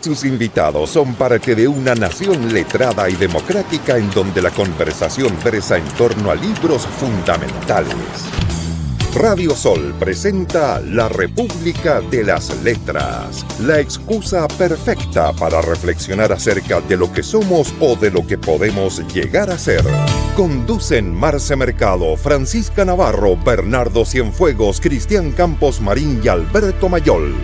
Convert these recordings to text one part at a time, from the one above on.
Sus invitados son parte de una nación letrada y democrática en donde la conversación versa en torno a libros fundamentales. Radio Sol presenta La República de las Letras, la excusa perfecta para reflexionar acerca de lo que somos o de lo que podemos llegar a ser. Conducen Marce Mercado, Francisca Navarro, Bernardo Cienfuegos, Cristian Campos Marín y Alberto Mayol.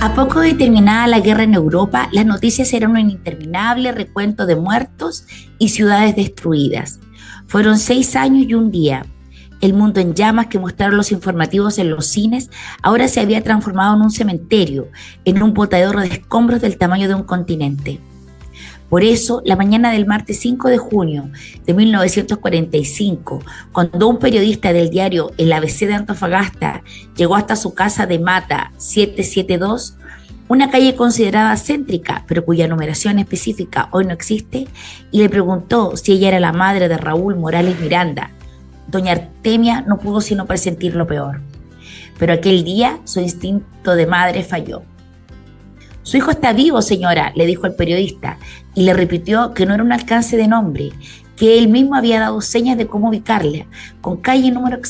A poco de terminada la guerra en Europa, las noticias eran un interminable recuento de muertos y ciudades destruidas. Fueron 6 años y un día. El mundo en llamas que mostraron los informativos en los cines ahora se había transformado en un cementerio, en un botadero de escombros del tamaño de un continente. Por eso, la mañana del martes 5 de junio de 1945, cuando un periodista del diario El ABC de Antofagasta llegó hasta su casa de Mata 772, una calle considerada céntrica, pero cuya numeración específica hoy no existe, y le preguntó si ella era la madre de Raúl Morales Miranda, doña Artemia no pudo sino presentir lo peor. Pero aquel día su instinto de madre falló. «Su hijo está vivo, señora», le dijo el periodista, y le repitió que no era un alcance de nombre, que él mismo había dado señas de cómo ubicarla, con calle y número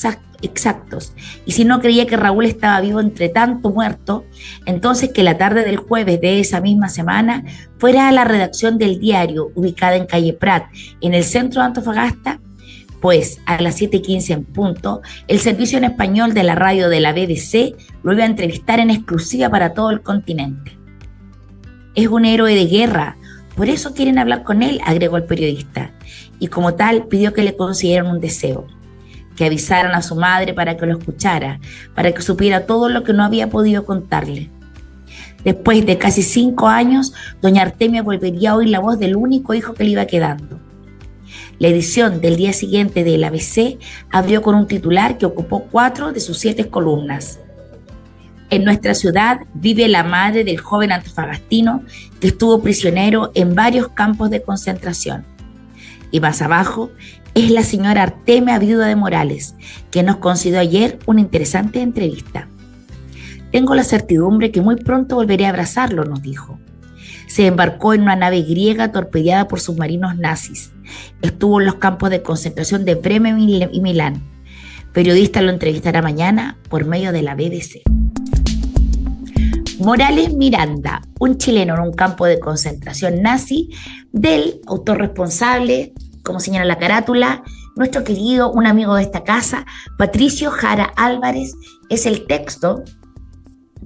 exactos, y si no creía que Raúl estaba vivo entre tanto muerto, entonces que la tarde del jueves de esa misma semana fuera a la redacción del diario, ubicada en calle Prat, en el centro de Antofagasta, pues a las 7:15 en punto, el servicio en español de la radio de la BBC lo iba a entrevistar en exclusiva para todo el continente. «Es un héroe de guerra, por eso quieren hablar con él», agregó el periodista, y como tal pidió que le concedieran un deseo, que avisaran a su madre para que lo escuchara, para que supiera todo lo que no había podido contarle. Después de casi 5 años, doña Artemia volvería a oír la voz del único hijo que le iba quedando. La edición del día siguiente del ABC abrió con un titular que ocupó 4 de sus 7 columnas. «En nuestra ciudad vive la madre del joven antofagastino que estuvo prisionero en varios campos de concentración». Y más abajo, «Es la señora Artemia, viuda de Morales, que nos concedió ayer una interesante entrevista. Tengo la certidumbre que muy pronto volveré a abrazarlo», nos dijo. Se embarcó en una nave griega torpedeada por submarinos nazis. Estuvo en los campos de concentración de Bremen y Milán. Periodista lo entrevistará mañana por medio de la BBC. Morales Miranda, un chileno en un campo de concentración nazi, del autor responsable, como señala la carátula, nuestro querido, un amigo de esta casa, Patricio Jara Álvarez, es el texto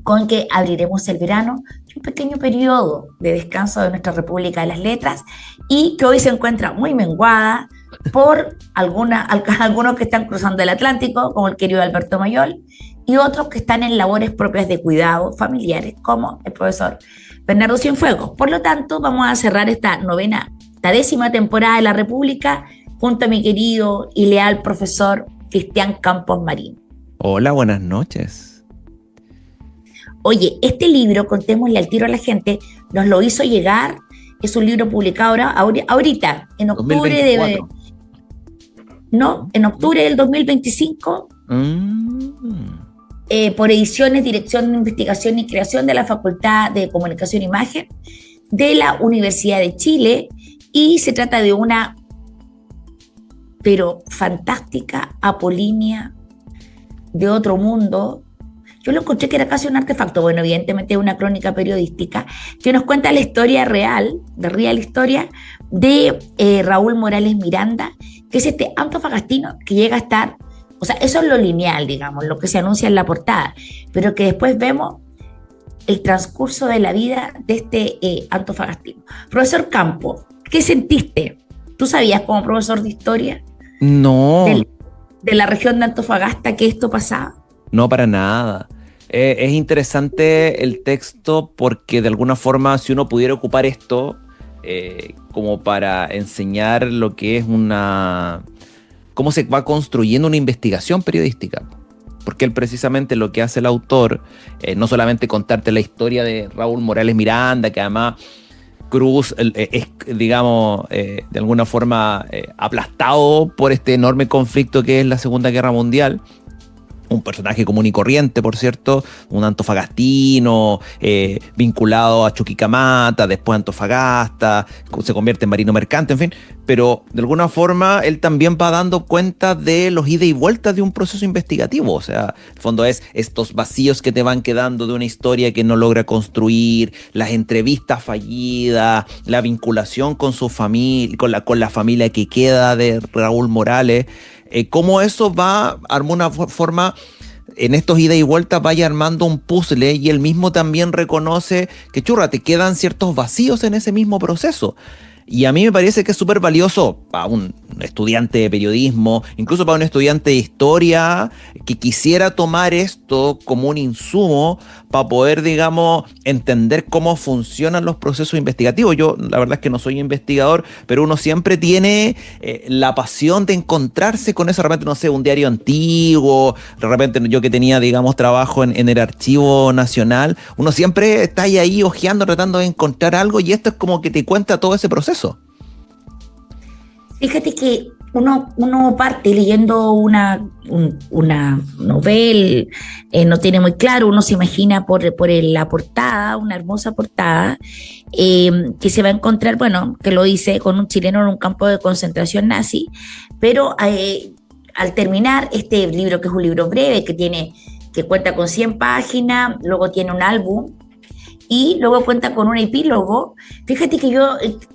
con que abriremos el verano, un pequeño periodo de descanso de nuestra República de las Letras, y que hoy se encuentra muy menguada por algunos que están cruzando el Atlántico, como el querido Alberto Mayol, y otros que están en labores propias de cuidado familiares, como el profesor Bernardo Cienfuegos. Por lo tanto, vamos a cerrar esta 10ª temporada de La República junto a mi querido y leal profesor Cristian Campos Marín. Hola, buenas noches. Oye, este libro, contémosle al tiro a la gente, nos lo hizo llegar, es un libro publicado ahorita, en octubre en octubre del 2025, por Ediciones, Dirección de Investigación y Creación de la Facultad de Comunicación e Imagen de la Universidad de Chile, y se trata de una, pero fantástica, apolínea de otro mundo. Yo lo encontré que era casi un artefacto, bueno, evidentemente una crónica periodística, que nos cuenta la historia real, historia de Raúl Morales Miranda, que es este antofagastino que llega a estar, o sea, eso es lo lineal, digamos, lo que se anuncia en la portada, pero que después vemos el transcurso de la vida de este antofagastino. Profesor Campo, ¿qué sentiste? ¿Tú sabías como profesor de historia No. de la región de Antofagasta que esto pasaba? No, para nada. Es interesante el texto porque de alguna forma, si uno pudiera ocupar esto como para enseñar lo que es cómo se va construyendo una investigación periodística. Porque él precisamente lo que hace el autor, no solamente contarte la historia de Raúl Morales Miranda, que además Cruz es, digamos, de alguna forma aplastado por este enorme conflicto que es la Segunda Guerra Mundial, un personaje común y corriente, por cierto, un antofagastino, vinculado a Chuquicamata, después a Antofagasta, se convierte en marino mercante, en fin, pero de alguna forma él también va dando cuenta de los ida y vueltas de un proceso investigativo, o sea, en el fondo es estos vacíos que te van quedando de una historia que no logra construir, las entrevistas fallidas, la vinculación con su familia, con la familia que queda de Raúl Morales, cómo eso va a alguna forma en estos ida y vueltas vaya armando un puzzle, y él mismo también reconoce que churra, te quedan ciertos vacíos en ese mismo proceso. Y a mí me parece que es súper valioso para un estudiante de periodismo, incluso para un estudiante de historia, que quisiera tomar esto como un insumo para poder, digamos, entender cómo funcionan los procesos investigativos. Yo, la verdad es que no soy investigador, pero uno siempre tiene la pasión de encontrarse con eso. De repente, no sé, un diario antiguo, de repente yo que tenía, digamos, trabajo en el Archivo Nacional, uno siempre está ahí hojeando, tratando de encontrar algo, y esto es como que te cuenta todo ese proceso. Fíjate que uno parte leyendo una novela, no tiene muy claro, uno se imagina por la portada, una hermosa portada, que se va a encontrar, bueno, que lo dice, con un chileno en un campo de concentración nazi, pero al terminar este libro, que es un libro breve, que cuenta con 100 páginas, luego tiene un álbum, y luego cuenta con un epílogo. Fíjate que yo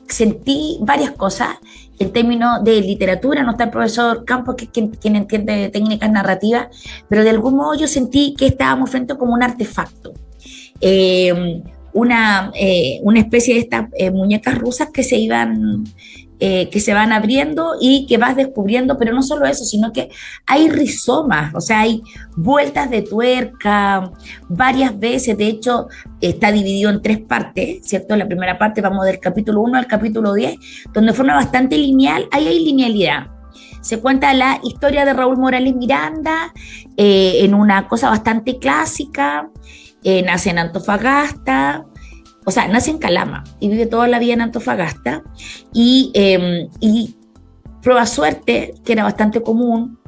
sentí varias cosas en términos de literatura. No está el profesor Campos, que es quien entiende de técnicas narrativas, pero de algún modo yo sentí que estábamos frente como un artefacto, una especie de estas muñecas rusas que se van abriendo y que vas descubriendo, pero no solo eso, sino que hay rizomas, o sea, hay vueltas de tuerca varias veces. De hecho, está dividido en 3 partes, ¿cierto? La primera parte vamos del capítulo 1 al capítulo 10, donde de forma bastante lineal, ahí hay linealidad. Se cuenta la historia de Raúl Morales Miranda en una cosa bastante clásica. Nace en Antofagasta, o sea, nace en Calama y vive toda la vida en Antofagasta, y prueba suerte, que era bastante común,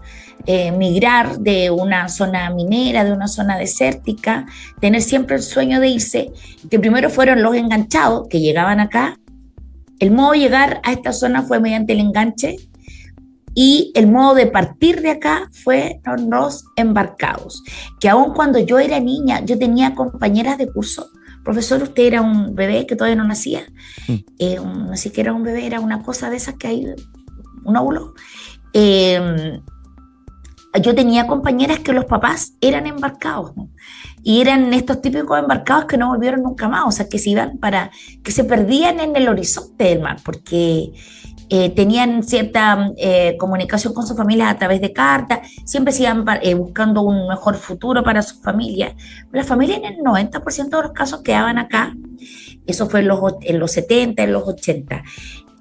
migrar de una zona minera, de una zona desértica, tener siempre el sueño de irse, que primero fueron los enganchados que llegaban acá. El modo de llegar a esta zona fue mediante el enganche, y el modo de partir de acá fue los embarcados, que aun cuando yo era niña, yo tenía compañeras de curso. Profesor, usted era un bebé que todavía no nacía, no siquiera era un bebé, era una cosa de esas que hay, un óvulo. Yo tenía compañeras que los papás eran embarcados, ¿no? Y eran estos típicos embarcados que no volvieron nunca más, o sea, que se perdían en el horizonte del mar, porque tenían cierta comunicación con sus familias a través de cartas, siempre se iban buscando un mejor futuro para su familia. Las familias en el 90% de los casos quedaban acá. Eso fue en los 70, en los 80.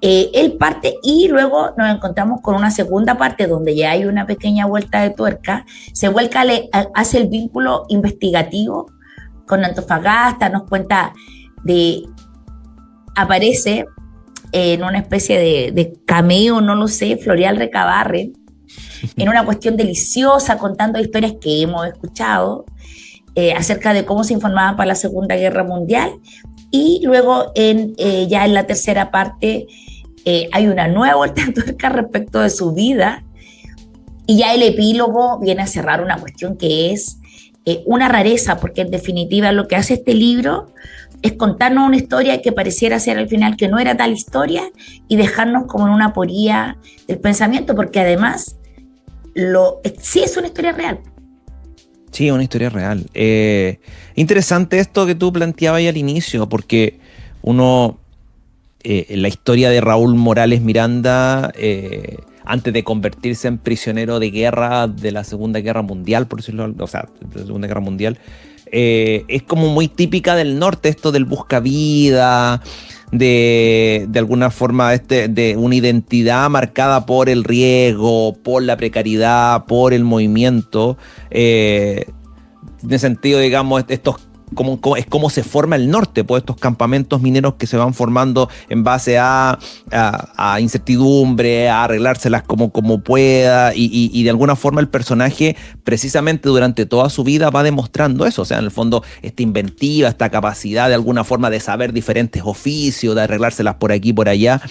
Él parte, y luego nos encontramos con una segunda parte donde ya hay una pequeña vuelta de tuerca. Se vuelca, hace el vínculo investigativo con Antofagasta, nos cuenta aparece en una especie de cameo, no lo sé, Floreal Recabarren, en una cuestión deliciosa, contando historias que hemos escuchado acerca de cómo se informaban para la Segunda Guerra Mundial. Y luego ya en la tercera parte hay una nueva vuelta de tuerca respecto de su vida, y ya el epílogo viene a cerrar una cuestión que es una rareza, porque en definitiva lo que hace este libro es contarnos una historia que pareciera ser al final que no era tal historia, y dejarnos como en una aporía del pensamiento, porque además sí es una historia real. Sí, una historia real. Interesante esto que tú planteabas ahí al inicio, porque la historia de Raúl Morales Miranda, antes de convertirse en prisionero de guerra de la Segunda Guerra Mundial, por decirlo, o sea, de la Segunda Guerra Mundial, es como muy típica del norte, esto del buscavida, de alguna forma de una identidad marcada por el riesgo, por la precariedad, por el movimiento, en el sentido, digamos, estos es como se forma el norte, pues estos campamentos mineros que se van formando en base a incertidumbre, a arreglárselas como pueda, y de alguna forma el personaje precisamente durante toda su vida va demostrando eso, o sea, en el fondo esta inventiva, esta capacidad de alguna forma de saber diferentes oficios, de arreglárselas por aquí y por allá.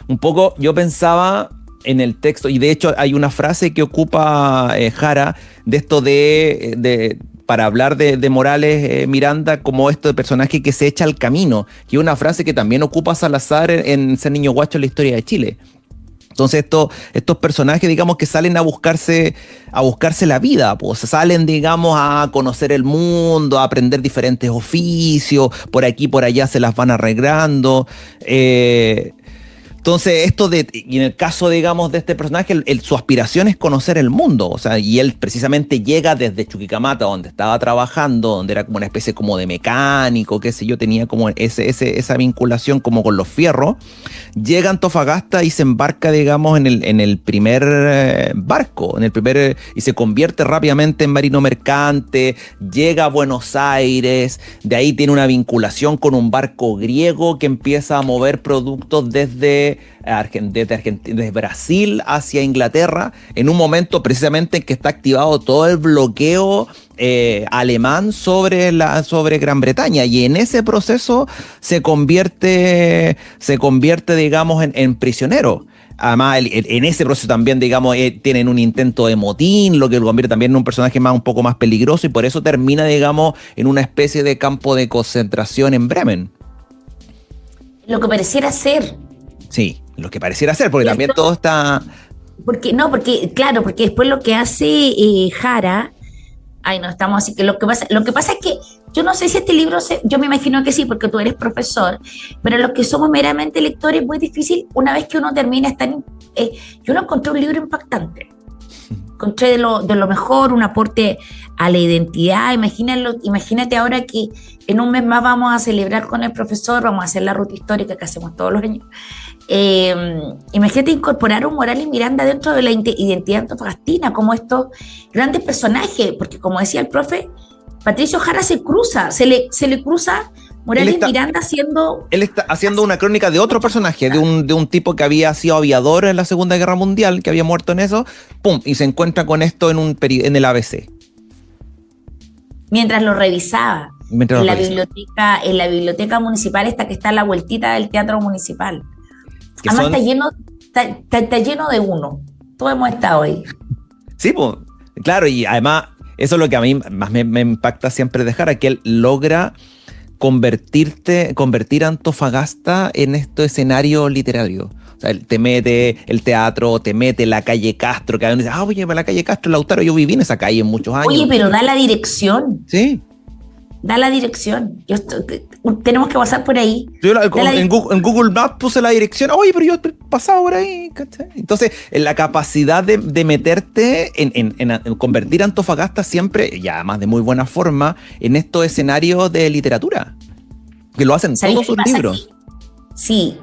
Un poco yo pensaba en el texto, y de hecho hay una frase que ocupa Jara de esto para hablar de Morales Miranda como esto de personaje que se echa al camino, que es una frase que también ocupa Salazar en Ser Niño Guacho en la historia de Chile. Entonces estos personajes, digamos, que salen a buscarse la vida, pues salen, digamos, a conocer el mundo, a aprender diferentes oficios, por aquí, por allá se las van arreglando. Entonces, y en el caso, digamos, de este personaje, su aspiración es conocer el mundo, o sea, y él precisamente llega desde Chuquicamata, donde estaba trabajando, donde era como una especie como de mecánico, qué sé yo, tenía como esa vinculación como con los fierros, llega a Antofagasta y se embarca, digamos, en el primer barco, y se convierte rápidamente en marino mercante, llega a Buenos Aires, de ahí tiene una vinculación con un barco griego que empieza a mover productos desde Brasil hacia Inglaterra, en un momento precisamente en que está activado todo el bloqueo alemán sobre Gran Bretaña, y en ese proceso se convierte digamos, en prisionero. Además, en ese proceso también, digamos, tienen un intento de motín, lo que lo convierte también en un personaje un poco más peligroso, y por eso termina, digamos, en una especie de campo de concentración en Bremen. Lo que pareciera ser. Sí, lo que pareciera ser, porque también todo está... Porque después lo que hace Jara, estamos así, que lo que pasa es que yo no sé si este libro, yo me imagino que sí, porque tú eres profesor, pero los que somos meramente lectores es muy difícil, una vez que uno termina, yo no encontré un libro impactante. Encontré de lo mejor, un aporte a la identidad. Imagínate ahora que en un mes más vamos a celebrar con el profesor, vamos a hacer la ruta histórica que hacemos todos los años. Imagínate incorporar a un Morales Miranda dentro de la identidad antofagastina, como estos grandes personajes, porque como decía el profe, Patricio Jara se le cruza Morales Miranda haciendo... Él está haciendo una crónica de otro personaje, de un tipo que había sido aviador en la Segunda Guerra Mundial, que había muerto en eso, ¡pum! Y se encuentra con esto en el ABC. Mientras lo revisaba. En la biblioteca municipal, esta que está a la vueltita del Teatro Municipal. Además está lleno de uno. Todos hemos estado ahí. Sí, pues, claro, y además eso es lo que a mí más me impacta siempre de Jara, que él logra convertir a Antofagasta en este escenario literario. O sea, te mete el teatro, te mete la calle Castro, que a veces dice, oye, la calle Castro, Lautaro, yo viví en esa calle en muchos años. Oye, pero da la dirección. Sí. Da la dirección. Tenemos que pasar por ahí. Yo en Google Maps puse la dirección. Oye, pero yo he pasado por ahí, ¿cachai? Entonces, la capacidad de meterte en convertir a Antofagasta siempre, y además de muy buena forma, en estos escenarios de literatura, que lo hacen todos sus libros. Sí,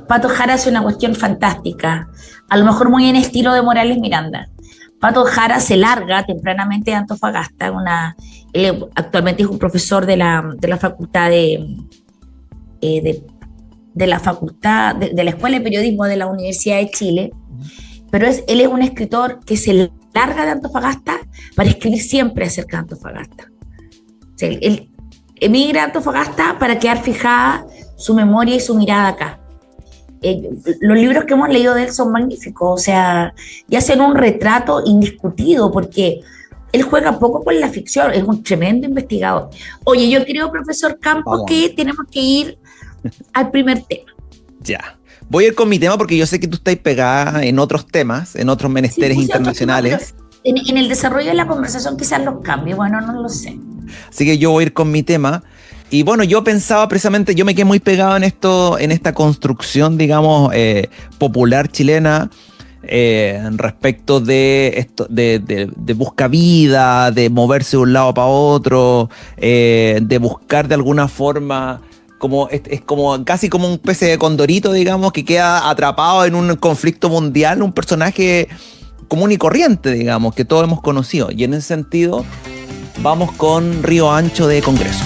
Pato Jara hace una cuestión fantástica, a lo mejor muy en estilo de Morales Miranda. Pato Jara se larga tempranamente de Antofagasta, él actualmente es un profesor de la facultad de la Escuela de Periodismo de la Universidad de Chile, pero él es un escritor que se larga de Antofagasta para escribir siempre acerca de Antofagasta. O sea, él emigra a Antofagasta para quedar fijada su memoria y su mirada acá. Los libros que hemos leído de él son magníficos, o sea, y hacen un retrato indiscutido, porque él juega poco con la ficción, es un tremendo investigador. Oye, yo creo, profesor Campos, que tenemos que ir al primer tema. Ya, voy a ir con mi tema porque yo sé que tú estás pegada en otros temas, en otros menesteres internacionales. En el desarrollo de la conversación quizás los cambie, bueno, no lo sé. Así que yo voy a ir con mi tema. Y bueno, yo pensaba precisamente, yo me quedé muy pegado en esta construcción, digamos, popular chilena, respecto de esto, de busca vida, de moverse de un lado para otro, de buscar de alguna forma, es como casi como un especie de condorito, digamos, que queda atrapado en un conflicto mundial, un personaje común y corriente, digamos, que todos hemos conocido. Y en ese sentido, vamos con Río Ancho de Congreso.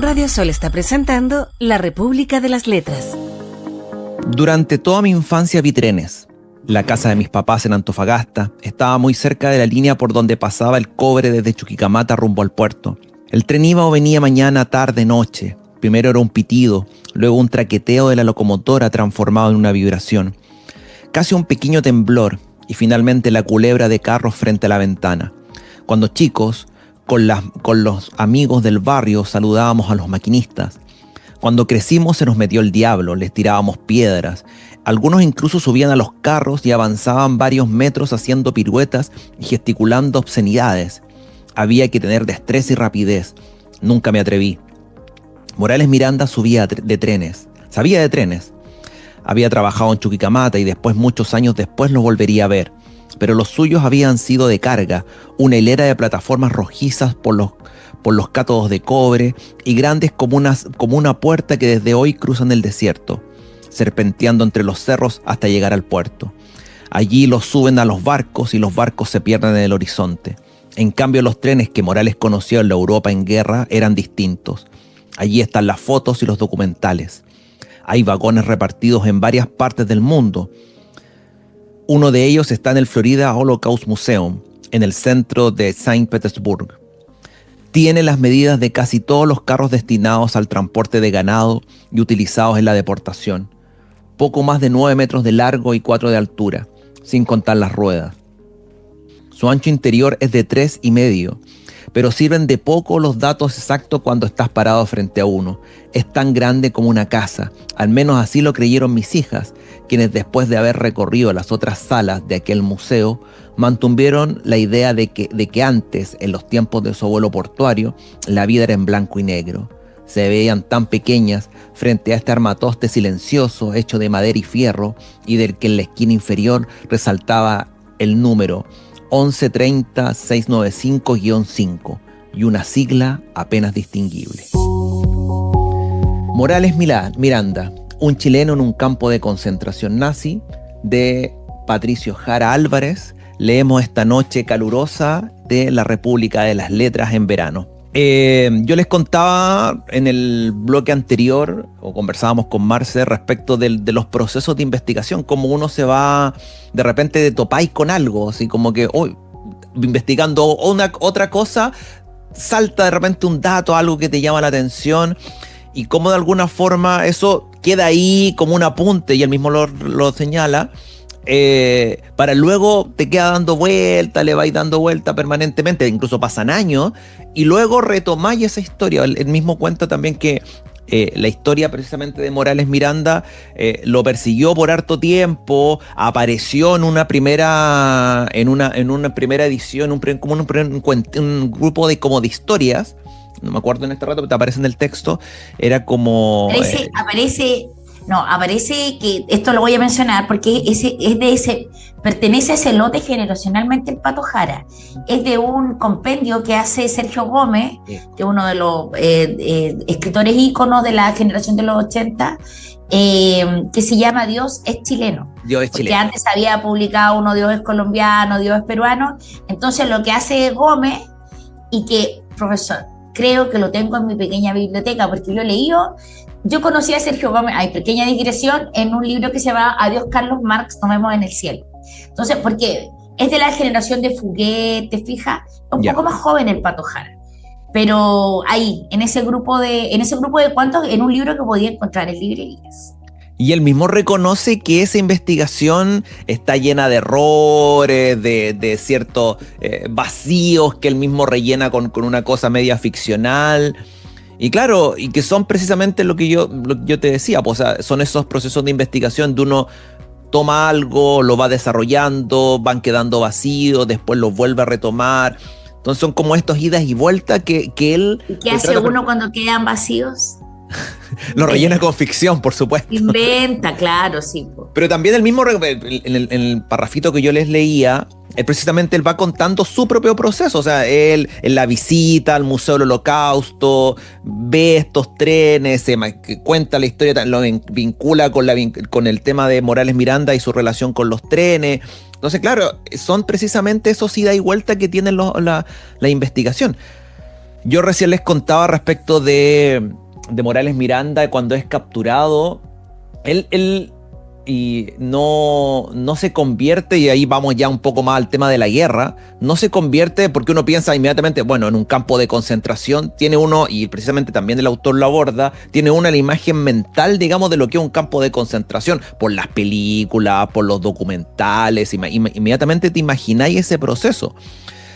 Radio Sol está presentando La República de las Letras. Durante toda mi infancia vi trenes. La casa de mis papás en Antofagasta estaba muy cerca de la línea por donde pasaba el cobre desde Chuquicamata rumbo al puerto. El tren iba o venía mañana, tarde, noche. Primero era un pitido, luego un traqueteo de la locomotora transformado en una vibración. Casi un pequeño temblor y finalmente la culebra de carros frente a la ventana. Cuando chicos, con los amigos del barrio saludábamos a los maquinistas. Cuando crecimos se nos metió el diablo, les tirábamos piedras. Algunos incluso subían a los carros y avanzaban varios metros haciendo piruetas y gesticulando obscenidades. Había que tener destreza y rapidez. Nunca me atreví. Morales Miranda sabía de trenes. Había trabajado en Chuquicamata y después, muchos años después, lo volvería a ver. Pero los suyos habían sido de carga, una hilera de plataformas rojizas por los cátodos de cobre y grandes como una puerta que desde hoy cruzan el desierto, serpenteando entre los cerros hasta llegar al puerto. Allí los suben a los barcos y los barcos se pierden en el horizonte. En cambio, los trenes que Morales conoció en la Europa en guerra eran distintos. Allí están las fotos y los documentales. Hay vagones repartidos en varias partes del mundo. Uno de ellos está en el Florida Holocaust Museum, en el centro de Saint Petersburg. Tiene las medidas de casi todos los carros destinados al transporte de ganado y utilizados en la deportación. Poco más de 9 metros de largo y 4 de altura, sin contar las ruedas. Su ancho interior es de 3,5, pero sirven de poco los datos exactos cuando estás parado frente a uno. Es tan grande como una casa, al menos así lo creyeron mis hijas, quienes después de haber recorrido las otras salas de aquel museo, mantuvieron la idea de que antes, en los tiempos de su abuelo portuario, la vida era en blanco y negro. Se veían tan pequeñas frente a este armatoste silencioso hecho de madera y fierro y del que en la esquina inferior resaltaba el número 1130-695-5 y una sigla apenas distinguible. Morales Miranda, un chileno en un campo de concentración nazi, de Patricio Jara Álvarez. Leemos esta noche calurosa de La República de las Letras en verano. Yo les contaba en el bloque anterior, o conversábamos con Marce, respecto de los procesos de investigación, como uno se va, de repente te topáis con algo, así como que investigando otra cosa, salta de repente un dato, algo que te llama la atención, y como de alguna forma eso queda ahí como un apunte, y él mismo lo señala, para luego te queda dando vuelta, le vais dando vuelta permanentemente, incluso pasan años, y luego retomáis esa historia. Él mismo cuenta también que la historia precisamente de Morales Miranda lo persiguió por harto tiempo, apareció en una primera edición, un grupo de historias, no me acuerdo en este rato, pero te aparece en el texto, era como... Aparece que esto lo voy a mencionar porque pertenece a ese lote generacionalmente el Pato Jara. Es de un compendio que hace Sergio Gómez, que es uno de los escritores íconos de la generación de los 80, que se llama Dios es chileno. Porque antes había publicado uno Dios es colombiano, Dios es peruano. Entonces lo que hace Gómez, y que, profesor, creo que lo tengo en mi pequeña biblioteca porque yo he leído. Yo conocí a Sergio Gómez, hay pequeña digresión, en un libro que se llama Adiós Carlos Marx, nos vemos en el cielo. Entonces, porque es de la generación de Fuguet, ¿te fijas? Un poco más joven el Pato Jara. Pero ahí, en ese grupo de cuentos, en un libro que podía encontrar en librerías. Y él mismo reconoce que esa investigación está llena de errores, de ciertos vacíos que él mismo rellena con una cosa media ficcional. Y claro, y que son precisamente lo que yo te decía, pues, o sea, son esos procesos de investigación de uno toma algo, lo va desarrollando, van quedando vacíos, después lo vuelve a retomar. Entonces son como estos idas y vueltas que él... ¿Y qué hace uno cuando quedan vacíos? Lo rellena con ficción, por supuesto. Inventa, claro, sí. Pero también el mismo, en el parrafito que yo les leía, precisamente él va contando su propio proceso. O sea, él en la visita al Museo del Holocausto, ve estos trenes, cuenta la historia, lo vincula con el tema de Morales Miranda y su relación con los trenes. Entonces, claro, son precisamente esos ida y vuelta que tienen la investigación. Yo recién les contaba respecto de Morales Miranda, cuando es capturado, él y no se convierte, y ahí vamos ya un poco más al tema de la guerra, no se convierte porque uno piensa inmediatamente, bueno, en un campo de concentración, tiene uno, y precisamente también el autor lo aborda, tiene una la imagen mental, digamos, de lo que es un campo de concentración, por las películas, por los documentales, inmediatamente te imagináis ese proceso.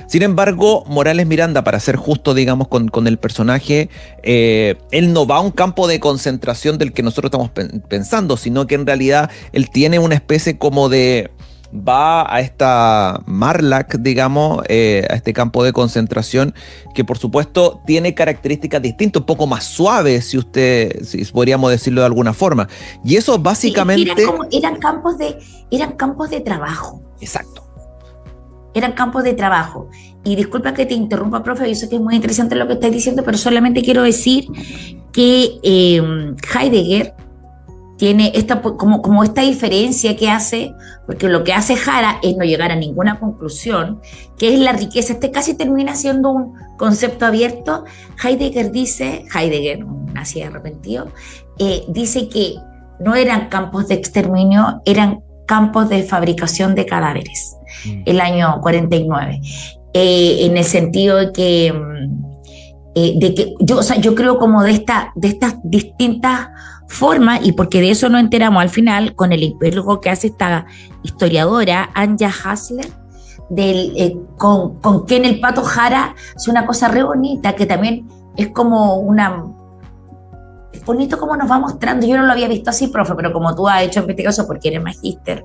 Sin embargo, Morales Miranda, para ser justo, digamos, con el personaje, él no va a un campo de concentración del que nosotros estamos pensando, sino que en realidad él tiene una especie como de... va a esta Marlac, digamos, a este campo de concentración, que por supuesto tiene características distintas, un poco más suaves, si podríamos decirlo de alguna forma. Y eso básicamente... Sí, eran campos de trabajo. Exacto. Eran campos de trabajo. Y disculpa que te interrumpa, profe, yo sé que es muy interesante lo que estás diciendo, pero solamente quiero decir que Heidegger tiene como esta diferencia que hace, porque lo que hace Jara es no llegar a ninguna conclusión, que es la riqueza. Casi termina siendo un concepto abierto. Heidegger, nací arrepentido, dice que no eran campos de exterminio, eran campos de fabricación de cadáveres, el año 49, en el sentido de que yo creo como de estas distintas formas, y porque de eso nos enteramos al final con el epílogo que hace esta historiadora Anja Hasler, con Ken el Pato Jara, es una cosa re bonita, que también es como es bonito como nos va mostrando. Yo no lo había visto así, profe, pero como tú has hecho investigación porque eres magíster,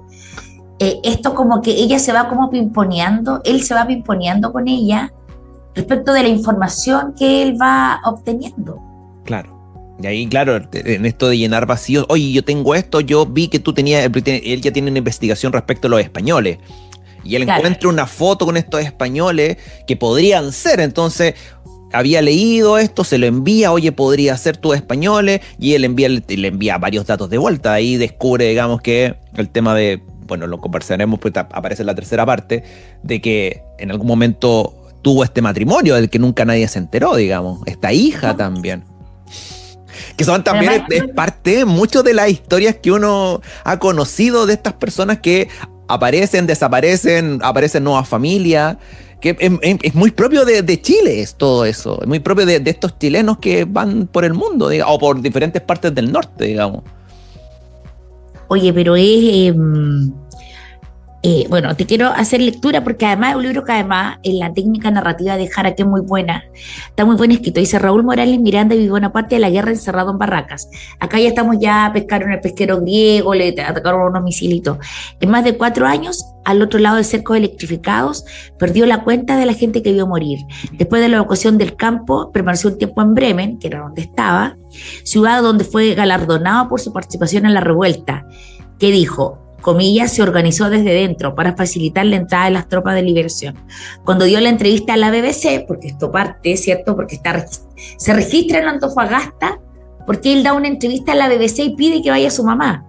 esto como que ella se va como pimponeando, él se va pimponeando con ella respecto de la información que él va obteniendo. Claro. Y ahí, claro, en esto de llenar vacíos, oye, yo tengo esto, yo vi que él ya tiene una investigación respecto a los españoles. Y él encuentra una foto con estos españoles que podrían ser, entonces... había leído esto, se lo envía, oye, podría ser tus españoles, y él le envía varios datos de vuelta. Ahí descubre, digamos, que el tema de, bueno, lo conversaremos, pues aparece en la tercera parte, de que en algún momento tuvo este matrimonio del que nunca nadie se enteró, digamos, esta hija también. Que son también, es parte mucho de las historias que uno ha conocido de estas personas que aparecen, desaparecen, aparecen nuevas familias, que es muy propio de Chile, es todo eso, es muy propio de estos chilenos que van por el mundo, digamos, o por diferentes partes del norte, digamos. Oye, pero es... bueno, te quiero hacer lectura porque además es un libro que además en la técnica narrativa de Jara, que es muy buena, está muy bien escrito. Dice: Raúl Morales Miranda vivió una parte de la guerra encerrado en barracas. Acá ya estamos, ya pescaron el pesquero griego, le atacaron unos misilitos. En más de 4 años, al otro lado de cercos electrificados, perdió la cuenta de la gente que vio morir. Después de la evacuación del campo, permaneció un tiempo en Bremen, que era donde estaba, ciudad donde fue galardonado por su participación en la revuelta, que dijo, comillas, se organizó desde dentro para facilitar la entrada de las tropas de liberación. Cuando dio la entrevista a la BBC, porque esto parte, ¿cierto? Porque se registra en Antofagasta, porque él da una entrevista a la BBC y pide que vaya su mamá.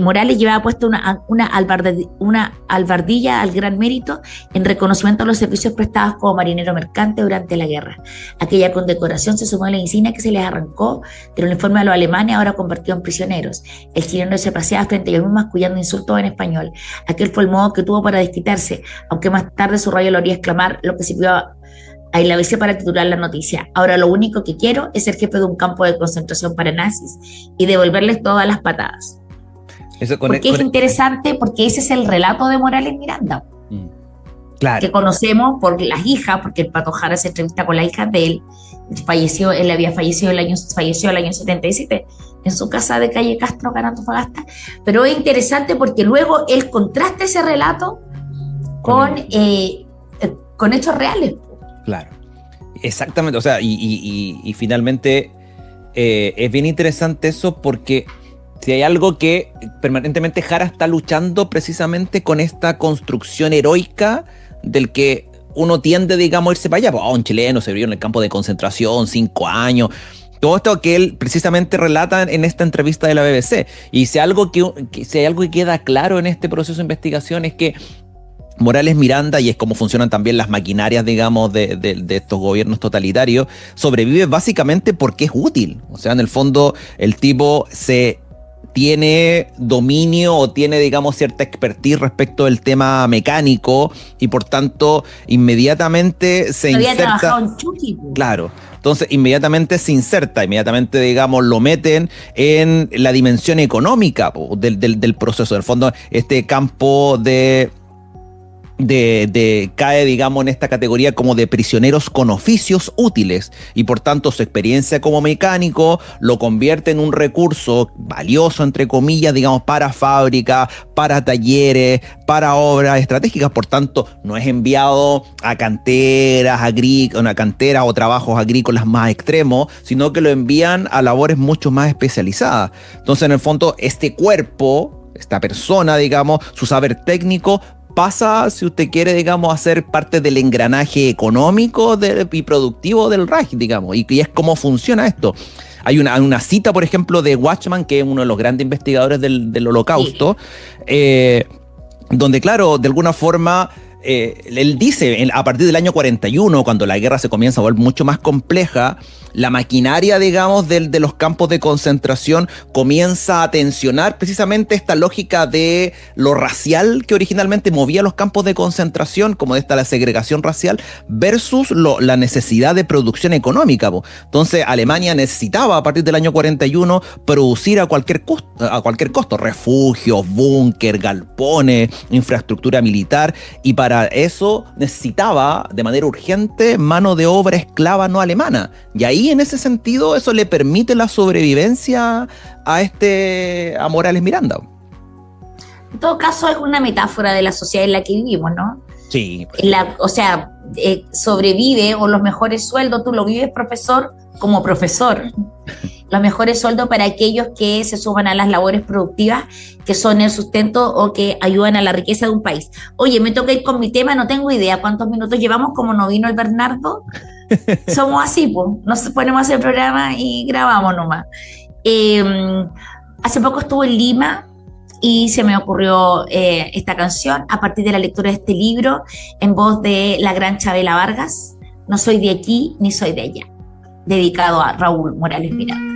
Morales llevaba puesta una albardilla al gran mérito en reconocimiento a los servicios prestados como marinero mercante durante la guerra. Aquella condecoración se sumó a la insignia que se les arrancó del uniforme a los alemanes, ahora convertidos en prisioneros. El chileno se paseaba frente a ellos mismos mascullando insultos en español. Aquel fue el modo que tuvo para desquitarse, aunque más tarde su rayo lo haría exclamar, lo que sirvió a la ABC para titular la noticia: ahora lo único que quiero es ser jefe de un campo de concentración para nazis y devolverles todas las patadas. Porque es interesante, porque ese es el relato de Morales Miranda. Claro. Que conocemos por las hijas, porque el Pato Jara se entrevista con la hija de él. Él había falleció el año 77 en su casa de calle Castro, acá en Antofagasta. Pero es interesante porque luego él contrasta ese relato con hechos reales. Claro, exactamente. O sea, y finalmente es bien interesante eso, porque si hay algo que permanentemente Jara está luchando precisamente con esta construcción heroica del que uno tiende, digamos, a irse para allá. Un chileno se vio en el campo de concentración 5 años. Todo esto que él precisamente relata en esta entrevista de la BBC. Y si hay algo que queda claro en este proceso de investigación es que Morales Miranda, y es como funcionan también las maquinarias, digamos, de estos gobiernos totalitarios, sobrevive básicamente porque es útil. O sea, en el fondo, el tipo tiene dominio o tiene, digamos, cierta expertise respecto del tema mecánico y por tanto inmediatamente se Había inserta. trabajado en Chucky. Claro. Entonces inmediatamente se inserta, inmediatamente, digamos, lo meten en la dimensión económica del proceso. En el fondo, este campo cae, digamos, en esta categoría como de prisioneros con oficios útiles, y por tanto su experiencia como mecánico lo convierte en un recurso valioso, entre comillas, digamos, para fábricas, para talleres, para obras estratégicas. Por tanto, no es enviado a canteras o trabajos agrícolas más extremos, sino que lo envían a labores mucho más especializadas. Entonces, en el fondo, este cuerpo, esta persona, digamos, su saber técnico pasa, si usted quiere, digamos, a ser parte del engranaje económico y productivo del Reich, digamos, y es cómo funciona esto. Hay una cita, por ejemplo, de Watchman, que es uno de los grandes investigadores del Holocausto, sí. Donde, claro, de alguna forma, él dice, a partir del año 41, cuando la guerra se comienza a volver mucho más compleja, la maquinaria, digamos, de los campos de concentración comienza a tensionar precisamente esta lógica de lo racial que originalmente movía los campos de concentración, como de la segregación racial, versus la necesidad de producción económica. Entonces, Alemania necesitaba, a partir del año 41, producir a cualquier costo, refugios, búnker, galpones, infraestructura militar, y para eso necesitaba, de manera urgente, mano de obra esclava no alemana. Y ahí, en ese sentido, eso le permite la sobrevivencia a Morales Miranda. En todo caso, es una metáfora de la sociedad en la que vivimos, ¿no? Sí. Sobrevive, o los mejores sueldos, tú lo vives, profesor, como profesor. Los mejores sueldos para aquellos que se suman a las labores productivas, que son el sustento o que ayudan a la riqueza de un país. Oye, me toca ir con mi tema, no tengo idea cuántos minutos llevamos, como no vino el Bernardo. Somos así, pues, nos ponemos a hacer el programa y grabamos nomás. Hace poco estuve en Lima y se me ocurrió esta canción a partir de la lectura de este libro en voz de la gran Chabela Vargas, No soy de aquí ni soy de allá, dedicado a Raúl Morales Miranda.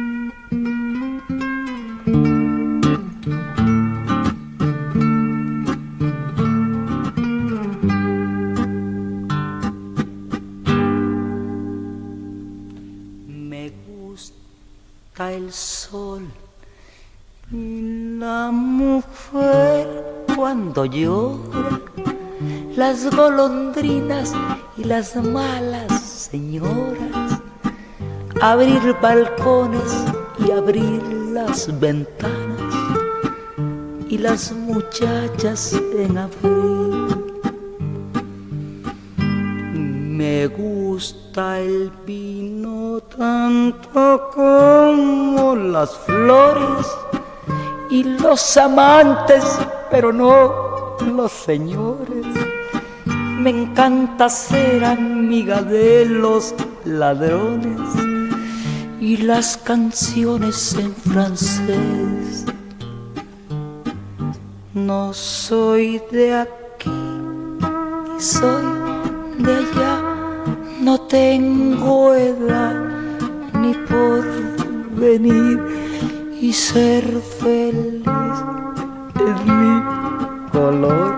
El sol y la mujer cuando llora, las golondrinas y las malas señoras, abrir balcones y abrir las ventanas, y las muchachas en abril. Me gusta el vino tanto como las flores y los amantes, pero no los señores. Me encanta ser amiga de los ladrones y las canciones en francés. No soy de aquí y soy de allá, no tengo edad ni por venir, y ser feliz es mi color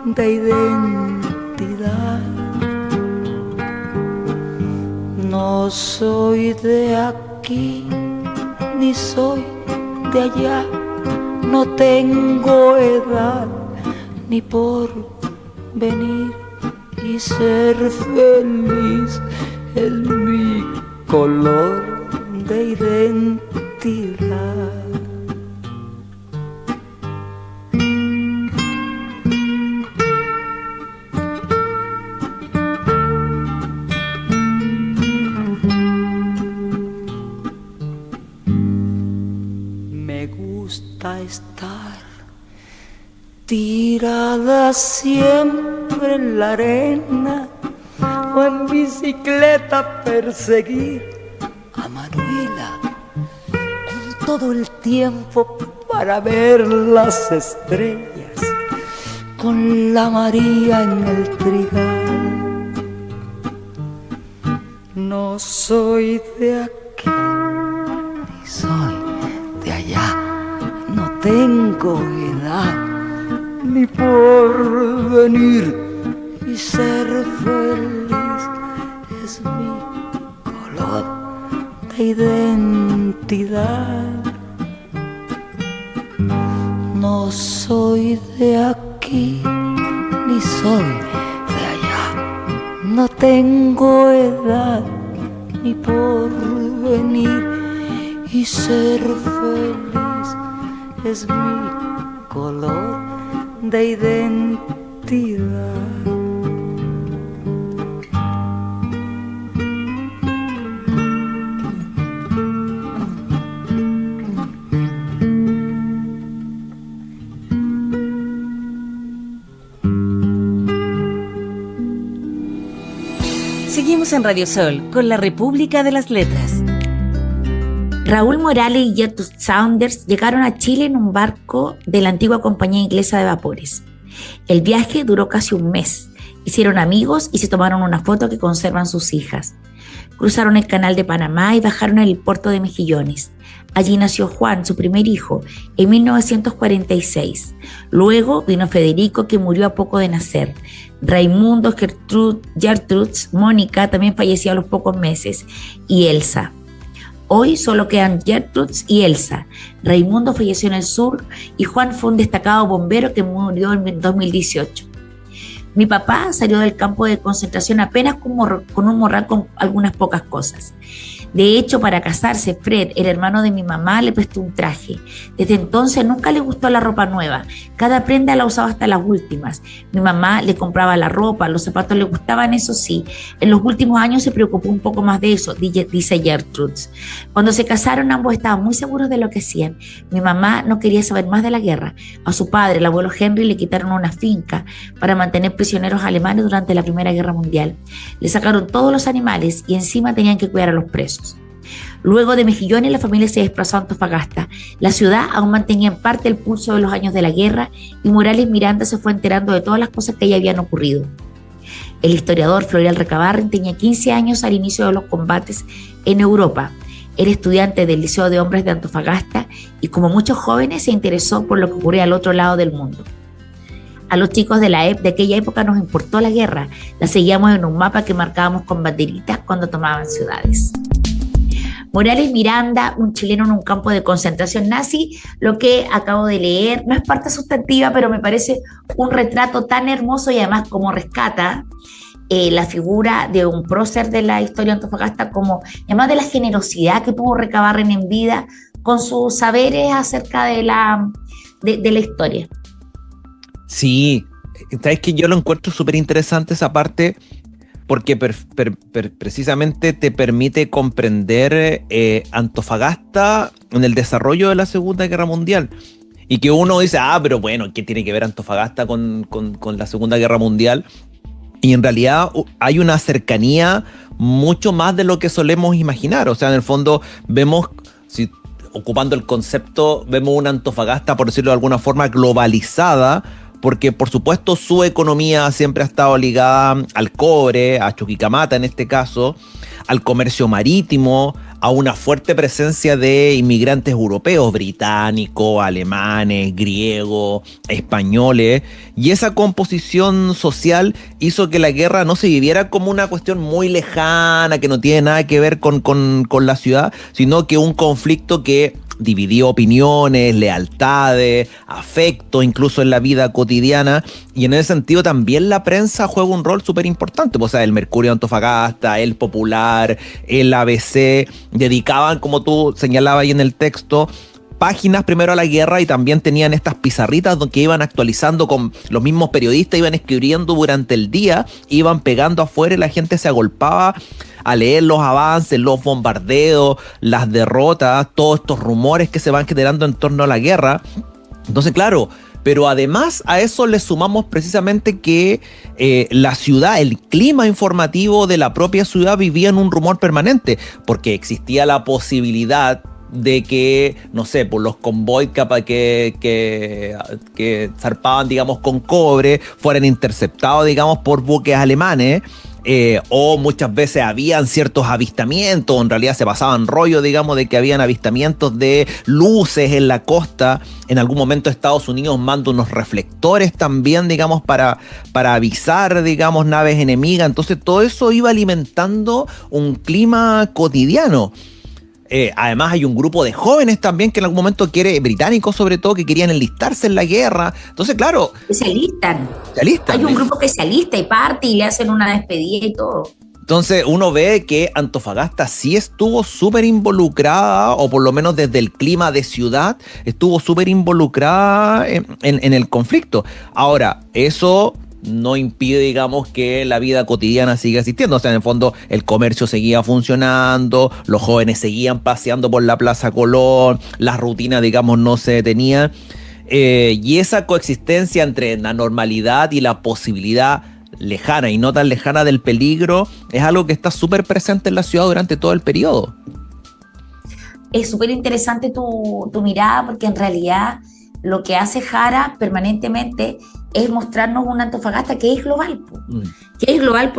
de identidad. No soy de aquí ni soy de allá, no tengo edad ni por venir, y ser feliz es mi color de identidad. Me gusta estar tirada siempre en la arena, o en bicicleta perseguir a Manuela, con todo el tiempo para ver las estrellas, con la María en el trigal. No soy de aquí, ni soy de allá, no tengo edad ni por venir, y ser feliz es mi color de identidad. No soy de aquí, ni soy de allá, no tengo edad ni por venir, y ser feliz es mi color de identidad. Seguimos en Radio Sol con la República de las Letras. Raúl Morales y Gertrude Saunders llegaron a Chile en un barco de la antigua compañía inglesa de vapores. El viaje duró casi un mes. Hicieron amigos y se tomaron una foto que conservan sus hijas. Cruzaron el canal de Panamá y bajaron en el puerto de Mejillones. Allí nació Juan, su primer hijo, en 1946. Luego vino Federico, que murió a poco de nacer. Raimundo, Gertrude, Mónica también falleció a los pocos meses, y Elsa. Hoy solo quedan Gertrude y Elsa. Raimundo falleció en el sur y Juan fue un destacado bombero que murió en 2018. Mi papá salió del campo de concentración apenas con un morral con algunas pocas cosas. De hecho, para casarse, Fred, el hermano de mi mamá, le prestó un traje. Desde entonces nunca le gustó la ropa nueva. Cada prenda la usaba hasta las últimas. Mi mamá le compraba la ropa, los zapatos le gustaban, eso sí. En los últimos años se preocupó un poco más de eso, dice Gertrude. Cuando se casaron, ambos estaban muy seguros de lo que hacían. Mi mamá no quería saber más de la guerra. A su padre, el abuelo Henry, le quitaron una finca para mantener prisioneros alemanes durante la Primera Guerra Mundial. Le sacaron todos los animales y encima tenían que cuidar a los presos. Luego de Mejillones, la familia se desplazó a Antofagasta. La ciudad aún mantenía en parte el pulso de los años de la guerra y Morales Miranda se fue enterando de todas las cosas que ya habían ocurrido. El historiador Florial Recabarren tenía 15 años al inicio de los combates en Europa. Era estudiante del Liceo de Hombres de Antofagasta y, como muchos jóvenes, se interesó por lo que ocurría al otro lado del mundo. A los chicos de aquella época nos importó la guerra. La seguíamos en un mapa que marcábamos con banderitas cuando tomaban ciudades. Morales Miranda, un chileno en un campo de concentración nazi, lo que acabo de leer, no es parte sustantiva, pero me parece un retrato tan hermoso y además como rescata la figura de un prócer de la historia de Antofagasta, como además de la generosidad que tuvo Recabarren en vida con sus saberes acerca de la historia. Sí, sabes que yo lo encuentro súper interesante esa parte, porque precisamente te permite comprender Antofagasta en el desarrollo de la Segunda Guerra Mundial. Y que uno dice, pero bueno, ¿qué tiene que ver Antofagasta con la Segunda Guerra Mundial? Y en realidad hay una cercanía mucho más de lo que solemos imaginar. O sea, en el fondo vemos, ocupando el concepto, vemos una Antofagasta, por decirlo de alguna forma, globalizada, porque por supuesto su economía siempre ha estado ligada al cobre, a Chuquicamata en este caso, al comercio marítimo, a una fuerte presencia de inmigrantes europeos, británicos, alemanes, griegos, españoles, y esa composición social hizo que la guerra no se viviera como una cuestión muy lejana, que no tiene nada que ver con la ciudad, sino que un conflicto que dividió opiniones, lealtades, afecto, incluso en la vida cotidiana, y en ese sentido también la prensa juega un rol súper importante. O sea, el Mercurio de Antofagasta, el Popular, el ABC, dedicaban, como tú señalabas ahí en el texto, páginas primero a la guerra, y también tenían estas pizarritas que iban actualizando con los mismos periodistas, iban escribiendo durante el día, iban pegando afuera y la gente se agolpaba a leer los avances, los bombardeos, las derrotas, todos estos rumores que se van generando en torno a la guerra. Entonces, claro, pero además a eso le sumamos precisamente que la ciudad, el clima informativo de la propia ciudad vivía en un rumor permanente, porque existía la posibilidad de que, no sé, por los convoys que zarpaban, digamos, con cobre, fueran interceptados, digamos, por buques alemanes. O muchas veces habían ciertos avistamientos, o en realidad se pasaban rollo, digamos, de que habían avistamientos de luces en la costa. En algún momento Estados Unidos manda unos reflectores también, digamos, para avisar, digamos, naves enemigas. Entonces todo eso iba alimentando un clima cotidiano. Además hay un grupo de jóvenes también que en algún momento británicos sobre todo, que querían enlistarse en la guerra. Entonces, claro... Se alistan. Se alistan. Hay un grupo que se alista y parte y le hacen una despedida y todo. Entonces uno ve que Antofagasta sí estuvo súper involucrada, o por lo menos desde el clima de ciudad, estuvo súper involucrada en el conflicto. Ahora, eso no impide, digamos, que la vida cotidiana siga existiendo. O sea, en el fondo el comercio seguía funcionando, los jóvenes seguían paseando por la Plaza Colón, las rutinas, digamos, no se detenían. Y esa coexistencia entre la normalidad y la posibilidad lejana y no tan lejana del peligro es algo que está súper presente en la ciudad durante todo el periodo. Es súper interesante tu mirada, porque en realidad lo que hace Jara permanentemente es mostrarnos una Antofagasta que es global, que es global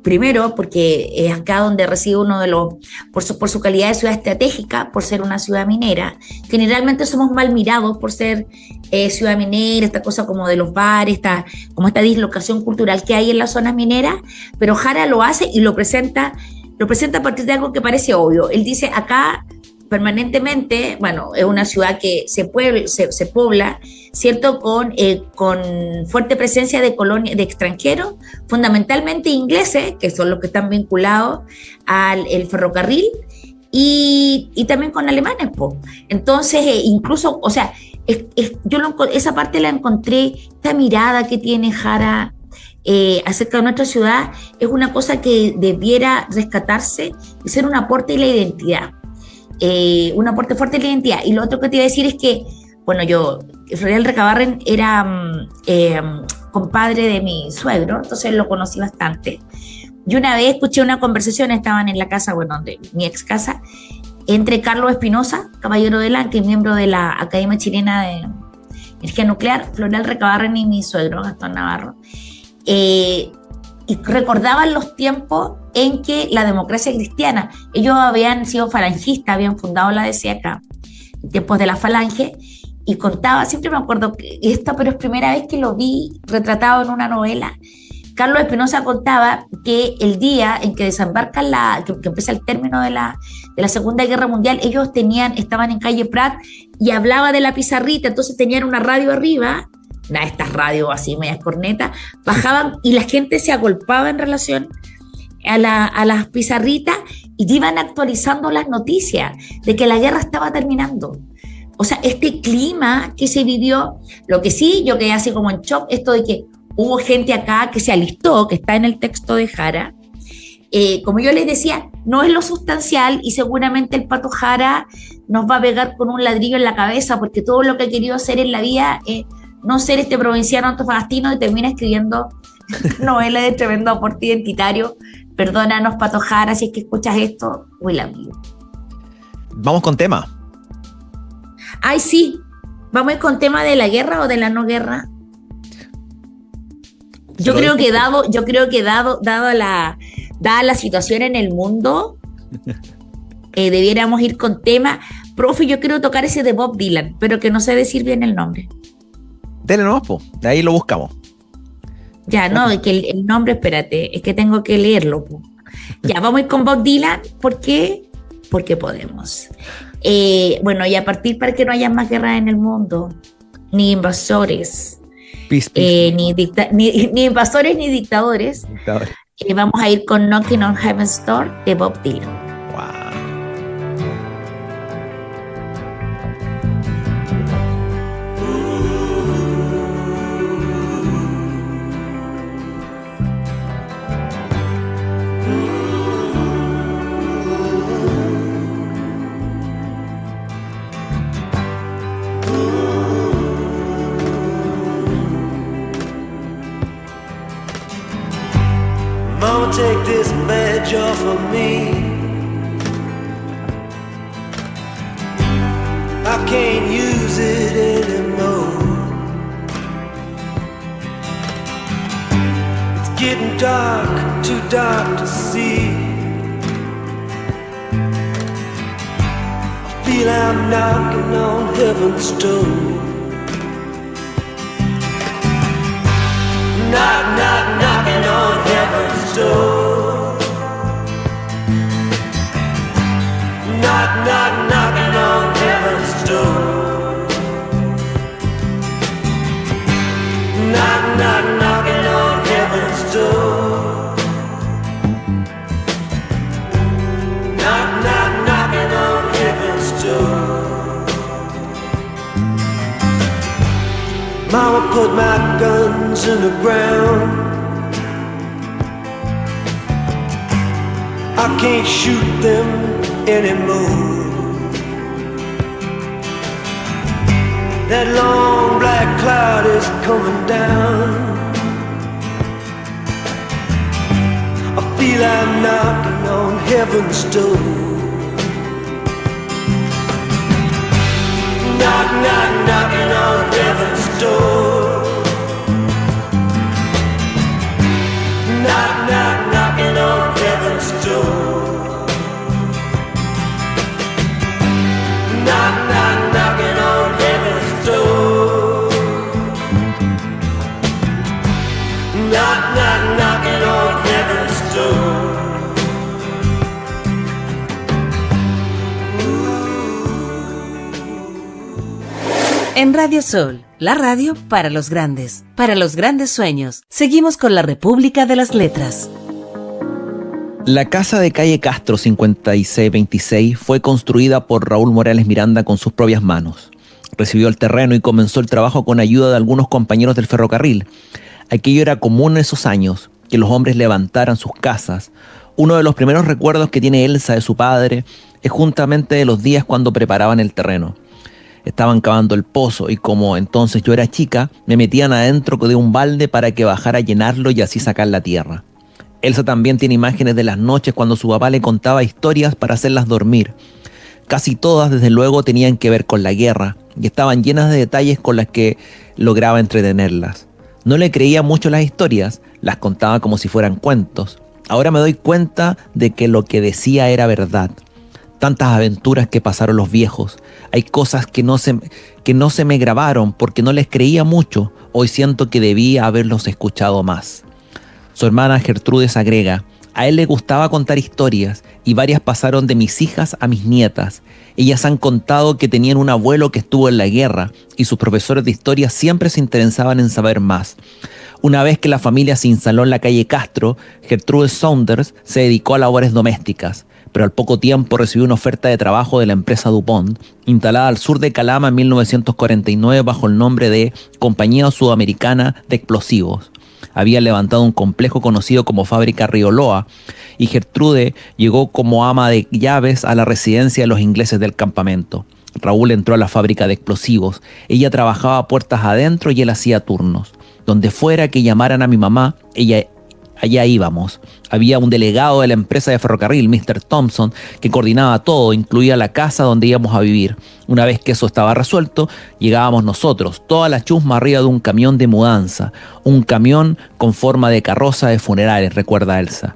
primero porque es acá donde reside uno de los, por su calidad de ciudad estratégica, por ser una ciudad minera. Generalmente somos mal mirados por ser ciudad minera, esta cosa como de los bares, como esta dislocación cultural que hay en las zonas mineras, pero Jara lo hace y lo presenta a partir de algo que parece obvio. Él dice, acá permanentemente, bueno, es una ciudad que se pobla, ¿cierto? Con fuerte presencia de extranjeros, fundamentalmente ingleses, que son los que están vinculados al ferrocarril, y también con alemanes, po. Entonces, incluso, o sea, esa parte la encontré, esta mirada que tiene Jara acerca de nuestra ciudad, es una cosa que debiera rescatarse y ser un aporte a la identidad. Un aporte fuerte a la identidad. Y lo otro que te iba a decir es que, bueno, Fredel Recabarren era compadre de mi suegro, entonces lo conocí bastante. Y una vez escuché una conversación, estaban en la casa, bueno, de mi ex casa, entre Carlos Espinosa, caballero del ANCA y miembro de la Academia Chilena de Energía Nuclear, Fredel Recabarren y mi suegro, Gastón Navarro. Y recordaban los tiempos en que la democracia cristiana, ellos habían sido falangistas, habían fundado la DC acá, en tiempos de la falange, y contaba, siempre me acuerdo esto, pero es primera vez que lo vi retratado en una novela. Carlos Espinosa contaba que el día en que desembarcan que empieza el término de la Segunda Guerra Mundial, ellos estaban en calle Prat y hablaba de la pizarrita, entonces tenían una radio arriba, una de estas radios así, medias cornetas, bajaban y la gente se agolpaba en relación a las pizarritas y iban actualizando las noticias de que la guerra estaba terminando. O sea, este clima que se vivió, lo que sí, yo quedé así como en shock, esto de que hubo gente acá que se alistó, que está en el texto de Jara. Como yo les decía, no es lo sustancial y seguramente el Pato Jara nos va a pegar con un ladrillo en la cabeza porque todo lo que ha querido hacer en la vida es no ser este provinciano antofagastino y termina escribiendo novela de tremendo aporte identitario. Perdónanos, Pato Jara, si es que escuchas esto, we love you. Vamos con tema. Ay, sí, vamos a ir con tema de la guerra o de la no guerra. Yo creo que dado dada la situación en el mundo, debiéramos ir con tema. Profe, yo quiero tocar ese de Bob Dylan, pero que no sé decir bien el nombre. Dele nomás, po. De ahí lo buscamos. Ya, no, es que el nombre, espérate, es que tengo que leerlo, po. Ya, vamos a ir con Bob Dylan. ¿Por qué? Porque podemos. Bueno, y a partir para que no haya más guerra en el mundo, ni invasores, Peace, peace. Ni invasores ni dictadores. Vamos a ir con Knocking on Heaven's Door de Bob Dylan. Wow. Mama, take this badge off of me. can't use it anymore. It's getting dark, too dark to see. I feel I'm knocking on heaven's door. Knock, knock, knocking on heaven's door. Knock, knock, knocking on heaven's door. Knock, knock, knocking on heaven's door. Knock, knock, knocking on heaven's door. Mama put my guns in the ground. I can't shoot them anymore. That long black cloud is coming down. I feel I'm knocking on heaven's door. Knock, knock, knocking on heaven's door. Knock, knock, knocking on heaven's door. Knock, knock, knocking on heaven's door. Knock, knock, knocking on heaven's door. En Radio Sol, la radio para los grandes sueños. Seguimos con la República de las Letras. La casa de calle Castro 5626 fue construida por Raúl Morales Miranda con sus propias manos. Recibió el terreno y comenzó el trabajo con ayuda de algunos compañeros del ferrocarril. Aquello era común en esos años, que los hombres levantaran sus casas. Uno de los primeros recuerdos que tiene Elsa de su padre es justamente de los días cuando preparaban el terreno. Estaban cavando el pozo y como entonces yo era chica, me metían adentro de un balde para que bajara a llenarlo y así sacar la tierra. Elsa también tiene imágenes de las noches cuando su papá le contaba historias para hacerlas dormir. Casi todas, desde luego, tenían que ver con la guerra y estaban llenas de detalles con las que lograba entretenerlas. No le creía mucho las historias, las contaba como si fueran cuentos. Ahora me doy cuenta de que lo que decía era verdad. Tantas aventuras que pasaron los viejos. Hay cosas que no se me grabaron porque no les creía mucho. Hoy siento que debía haberlos escuchado más. Su hermana Gertrudes agrega, a él le gustaba contar historias y varias pasaron de mis hijas a mis nietas. Ellas han contado que tenían un abuelo que estuvo en la guerra y sus profesores de historia siempre se interesaban en saber más. Una vez que la familia se instaló en la calle Castro, Gertrude Saunders se dedicó a labores domésticas, pero al poco tiempo recibió una oferta de trabajo de la empresa DuPont, instalada al sur de Calama en 1949 bajo el nombre de Compañía Sudamericana de Explosivos. Había levantado un complejo conocido como Fábrica Rioloa y Gertrude llegó como ama de llaves a la residencia de los ingleses del campamento. Raúl entró a la fábrica de explosivos. Ella trabajaba puertas adentro y él hacía turnos. Donde fuera que llamaran a mi mamá, allá íbamos. Había un delegado de la empresa de ferrocarril, Mr. Thompson, que coordinaba todo, incluía la casa donde íbamos a vivir. Una vez que eso estaba resuelto, llegábamos nosotros, toda la chusma arriba de un camión de mudanza, un camión con forma de carroza de funerales, recuerda Elsa.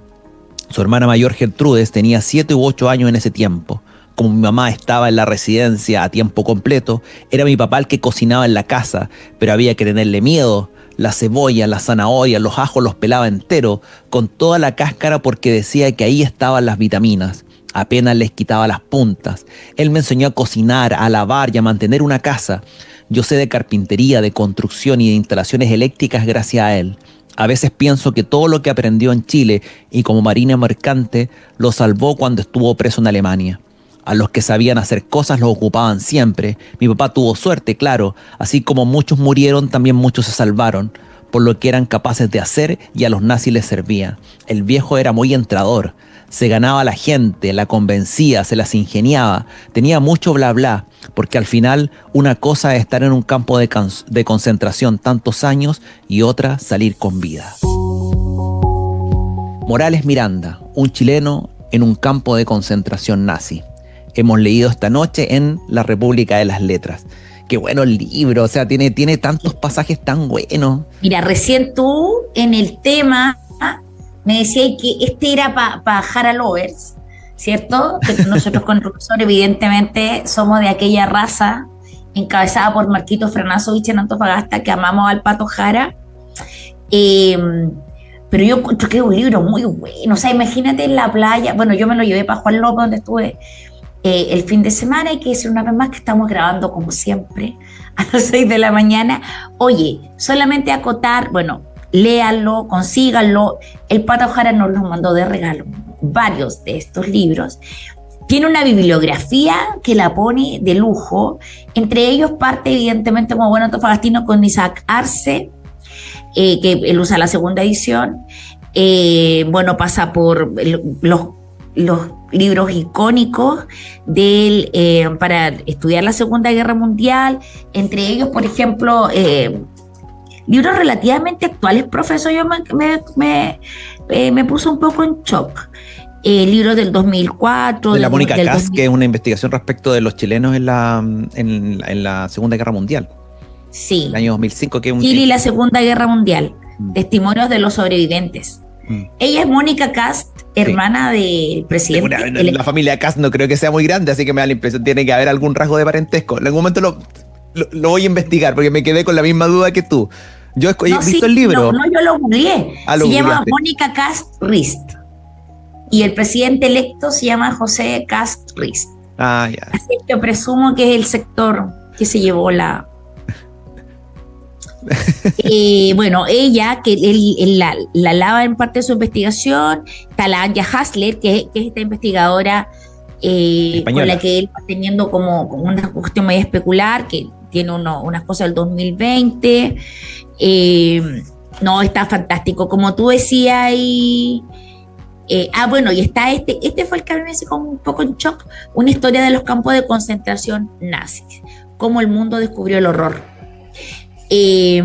Su hermana mayor Gertrudes tenía 7 u 8 años en ese tiempo. Como mi mamá estaba en la residencia a tiempo completo, era mi papá el que cocinaba en la casa, pero había que tenerle miedo. La cebolla, la zanahoria, los ajos los pelaba entero, con toda la cáscara porque decía que ahí estaban las vitaminas. Apenas les quitaba las puntas. Él me enseñó a cocinar, a lavar y a mantener una casa. Yo sé de carpintería, de construcción y de instalaciones eléctricas gracias a él. A veces pienso que todo lo que aprendió en Chile y como marina mercante lo salvó cuando estuvo preso en Alemania. A los que sabían hacer cosas los ocupaban siempre. Mi papá tuvo suerte, claro. Así como muchos murieron, también muchos se salvaron, por lo que eran capaces de hacer y a los nazis les servía. El viejo era muy entrador. Se ganaba a la gente, la convencía, se las ingeniaba. Tenía mucho bla bla, porque al final una cosa es estar en un campo de concentración tantos años y otra salir con vida. Morales Miranda, un chileno en un campo de concentración nazi. hemos leído esta noche en La República de las Letras. Qué bueno el libro, o sea, tiene tantos pasajes tan buenos. Mira, recién tú en el tema me decías que este era para Jara Lovers, ¿cierto? Que nosotros con el profesor evidentemente somos de aquella raza encabezada por Marquito Franasovich en Antofagasta, que amamos al Pato Jara. Pero yo encuentro que es un libro muy bueno. O sea, imagínate en la playa. Bueno, yo me lo llevé para Juan López, donde estuve el fin de semana. Hay que decir una vez más que estamos grabando como siempre a las 6 de la mañana. Oye, solamente acotar, bueno, léanlo, consíganlo. El Pato Jara nos los mandó de regalo varios de estos libros. Tiene una bibliografía que la pone de lujo. Entre ellos parte, evidentemente, como buen antofagastino, con Isaac Arce, que él usa la segunda edición. Bueno, pasa por los libros icónicos para estudiar la Segunda Guerra Mundial. Entre ellos, por ejemplo, libros relativamente actuales. Profesor, yo me puso un poco en shock. Libros del 2004. De la Mónica Kass, que es una investigación respecto de los chilenos en la Segunda Guerra Mundial. Sí. El año 2005. Que Chile y la Segunda Guerra Mundial. Testimonios de los sobrevivientes. Ella es Mónica Kass, hermana del presidente. La familia Kass no creo que sea muy grande, así que me da la impresión tiene que haber algún rasgo de parentesco. En algún momento lo voy a investigar, porque me quedé con la misma duda que tú. Yo he visto el libro. No, yo lo googleé. Se llama Mónica Kass Rist. Y el presidente electo se llama José Kass Rist. Ah, ya. Así que presumo que es el sector que se llevó la... Bueno, ella, que él la lava en parte de su investigación. Está la Anja Hasler, que es esta investigadora con la que él va teniendo como una cuestión medio especular, que tiene unas cosas del 2020. No, está fantástico. Como tú decías, bueno, y está este fue el que a mí me hizo como un poco en shock, una historia de los campos de concentración nazis, cómo el mundo descubrió el horror. Hay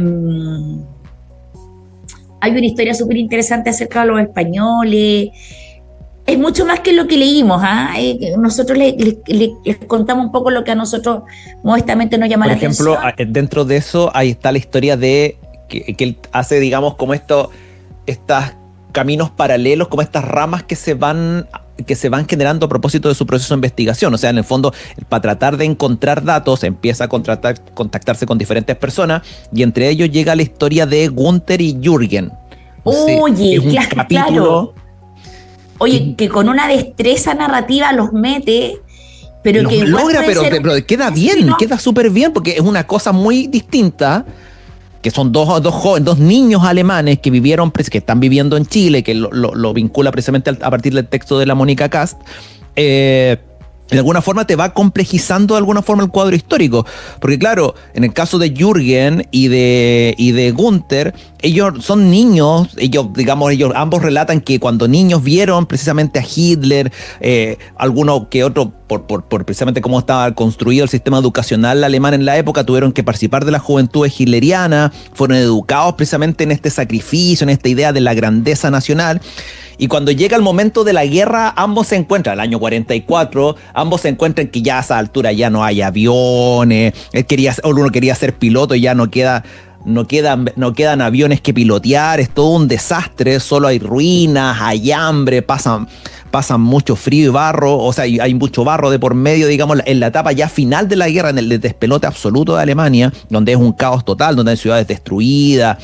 una historia súper interesante acerca de los españoles. Es mucho más que lo que leímos. Nosotros les contamos un poco lo que a nosotros modestamente nos llama la atención. Por ejemplo, dentro de eso ahí está la historia de que él hace, digamos, como estos caminos paralelos, como estas ramas que se van generando a propósito de su proceso de investigación. O sea, en el fondo, para tratar de encontrar datos, empieza a contactarse con diferentes personas, y entre ellos llega la historia de Gunther y Jürgen. Oye, claro. Oye, que con una destreza narrativa los mete, pero los que logra, pero queda bien, queda súper bien, porque es una cosa muy distinta, que son dos niños alemanes que están viviendo en Chile, que lo vincula precisamente a partir del texto de la Mónica Kass. De alguna forma te va complejizando de alguna forma el cuadro histórico, porque claro, en el caso de Jürgen y de Gunther, ellos son niños, ellos ambos relatan que cuando niños vieron precisamente a Hitler, alguno que otro, por precisamente cómo estaba construido el sistema educacional alemán en la época, tuvieron que participar de las juventudes hitlerianas, fueron educados precisamente en este sacrificio, en esta idea de la grandeza nacional. Y cuando llega el momento de la guerra, ambos se encuentran, el año 44, ambos se encuentran que ya a esa altura ya no hay aviones, uno quería ser piloto y ya no quedan aviones que pilotear, es todo un desastre, solo hay ruinas, hay hambre, pasan mucho frío y barro, o sea, hay mucho barro de por medio, digamos, en la etapa ya final de la guerra, en el despelote absoluto de Alemania, donde es un caos total, donde hay ciudades destruidas,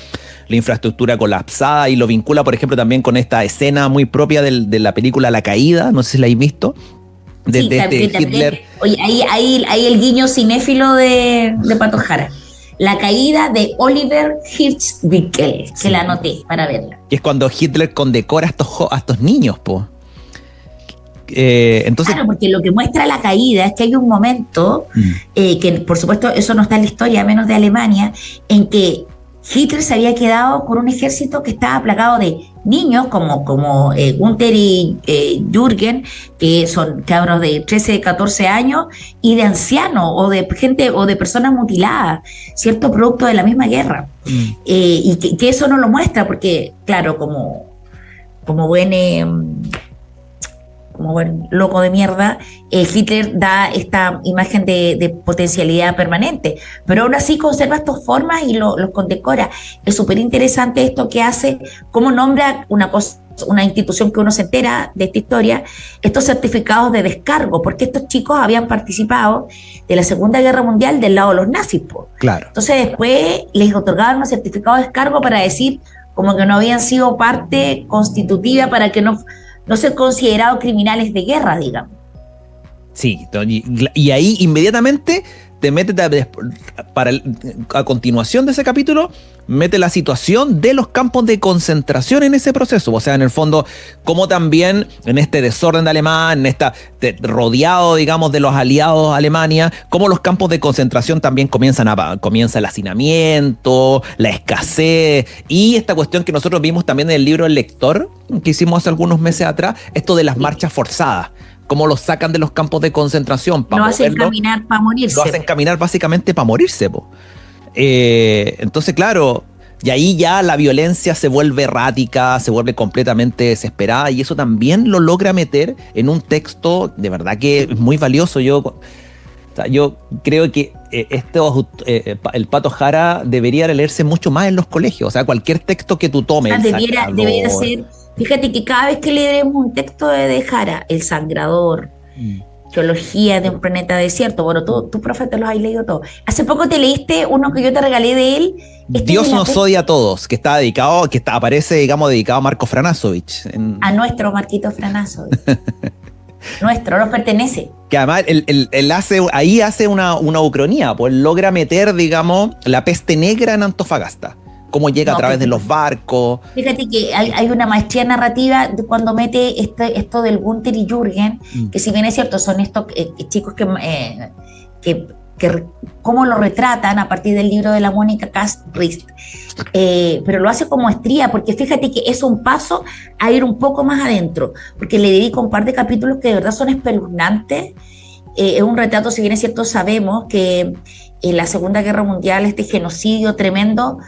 la infraestructura colapsada, y lo vincula, por ejemplo, también con esta escena muy propia de la película La Caída, no sé si la habéis visto, de Hitler. Oye, ahí el guiño cinéfilo de Pato Jara. La Caída de Oliver Hirschwickel, que la anoté para verla. Que es cuando Hitler condecora a estos niños, po. Entonces, claro, porque lo que muestra La Caída es que hay un momento, que por supuesto eso no está en la historia, menos de Alemania, en que Hitler se había quedado con un ejército que estaba plagado de niños como Gunther y Jürgen, que son cabros de 13, 14 años, y de ancianos o de gente o de personas mutiladas, ¿cierto? Producto de la misma guerra. Y que eso no lo muestra porque, claro, como buen como buen loco de mierda, Hitler da esta imagen de potencialidad permanente, pero aún así conserva estas formas y los condecora. Es súper interesante esto que hace, cómo nombra una institución que uno se entera de esta historia, estos certificados de descargo, porque estos chicos habían participado de la Segunda Guerra Mundial del lado de los nazis, po. Claro. Entonces después les otorgaban un certificado de descargo para decir como que no habían sido parte constitutiva para que no ser considerados criminales de guerra, digamos. Sí, y ahí inmediatamente te metes a continuación de ese capítulo, mete la situación de los campos de concentración en ese proceso. O sea, en el fondo, como también en este desorden de Alemania, rodeado, digamos, de los aliados a Alemania, como los campos de concentración también comienza el hacinamiento, la escasez, y esta cuestión que nosotros vimos también en el libro El Lector, que hicimos hace algunos meses atrás, esto de las marchas forzadas. Cómo los sacan de los campos de concentración. Lo hacen caminar para morirse. Lo hacen caminar básicamente para morirse. Entonces, claro, y ahí ya la violencia se vuelve errática, se vuelve completamente desesperada, y eso también lo logra meter en un texto de verdad que es muy valioso. Yo creo que el Pato Jara debería leerse mucho más en los colegios. O sea, cualquier texto que tú tomes. Debiera ser. Fíjate que cada vez que leemos un texto de Jara, El Sangrador, Geología de un planeta desierto, bueno, tú profe, te los has leído todos. Hace poco te leíste uno que yo te regalé de él. Dios nos odia a todos, que aparece, digamos, dedicado a Marco Franasovich. A nuestro Marquito Franasovich. Nuestro, nos pertenece. Que además él hace una ucronía, pues logra meter, digamos, la peste negra en Antofagasta. Cómo llega a través de los barcos. Fíjate que hay una maestría narrativa de cuando mete esto del Gunther y Jürgen, que si bien es cierto, son estos chicos que cómo lo retratan a partir del libro de la Mónica Kastrist, pero lo hace con maestría, porque fíjate que es un paso a ir un poco más adentro, porque le dedico un par de capítulos que de verdad son espeluznantes. Es un retrato, si bien es cierto, sabemos que en la Segunda Guerra Mundial este genocidio tremendo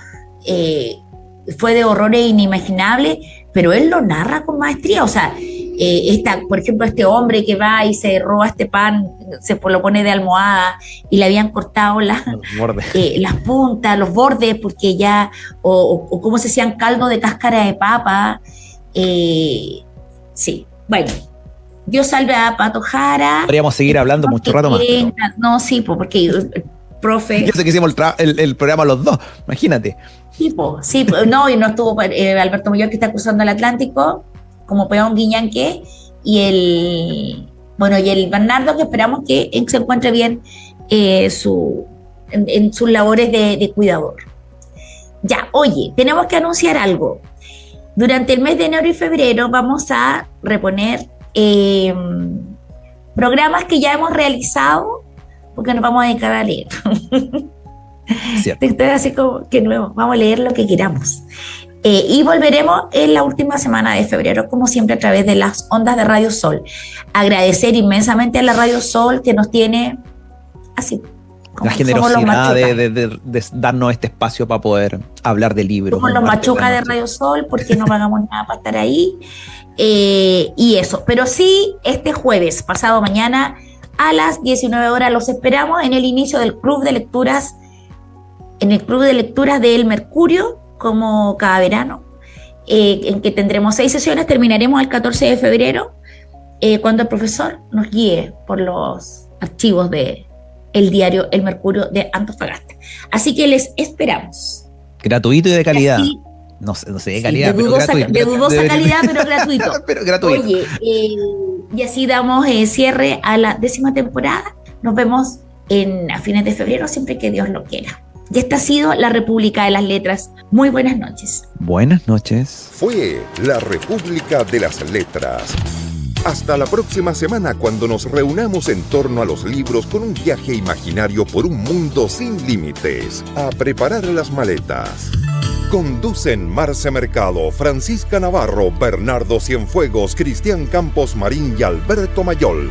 fue de horrores inimaginables, pero él lo narra con maestría. O sea, por ejemplo, este hombre que va y se roba este pan, se lo pone de almohada y le habían cortado las puntas, los bordes, porque ya, o cómo se hacían caldo de cáscara de papa. Sí, bueno, Dios salve a Pato Jara. Podríamos seguir hablando mucho rato más. No, sí, porque profe. Yo sé que hicimos el programa los dos, imagínate. Sí, no, y no estuvo Alberto Muyor, que está cruzando el Atlántico, como peón guiñanque, y el Bernardo, que esperamos que se encuentre bien en sus labores de cuidador. Ya, oye, tenemos que anunciar algo. Durante el mes de enero y febrero vamos a reponer programas que ya hemos realizado, porque nos vamos a dedicar a leer. Estoy así como que nuevo, vamos a leer lo que queramos. Y volveremos en la última semana de febrero, como siempre, a través de las ondas de Radio Sol. Agradecer inmensamente a la Radio Sol, que nos tiene así. La generosidad de darnos este espacio para poder hablar de libros. Somos los machucas de Radio Sol, porque no pagamos nada para estar ahí. Y eso. Pero sí, este jueves, pasado mañana, a las 19 horas, los esperamos en el inicio del Club de Lecturas, en el Club de Lecturas del Mercurio, como cada verano, en que tendremos 6 sesiones. Terminaremos el 14 de febrero, cuando el profesor nos guíe por los archivos de el diario El Mercurio de Antofagasta. Así que les esperamos. Gratuito y de calidad. Así, no sé de calidad, pero gratuito. De dudosa calidad, pero gratuito. Pero gratuito. Oye, y así damos cierre a la 10ª temporada. Nos vemos a fines de febrero, siempre que Dios lo quiera. Y esta ha sido La República de las Letras. Muy buenas noches. Buenas noches. Fue La República de las Letras. Hasta la próxima semana, cuando nos reunamos en torno a los libros con un viaje imaginario por un mundo sin límites. A preparar las maletas. Conducen Marce Mercado, Francisca Navarro, Bernardo Cienfuegos, Cristian Campos Marín y Alberto Mayol.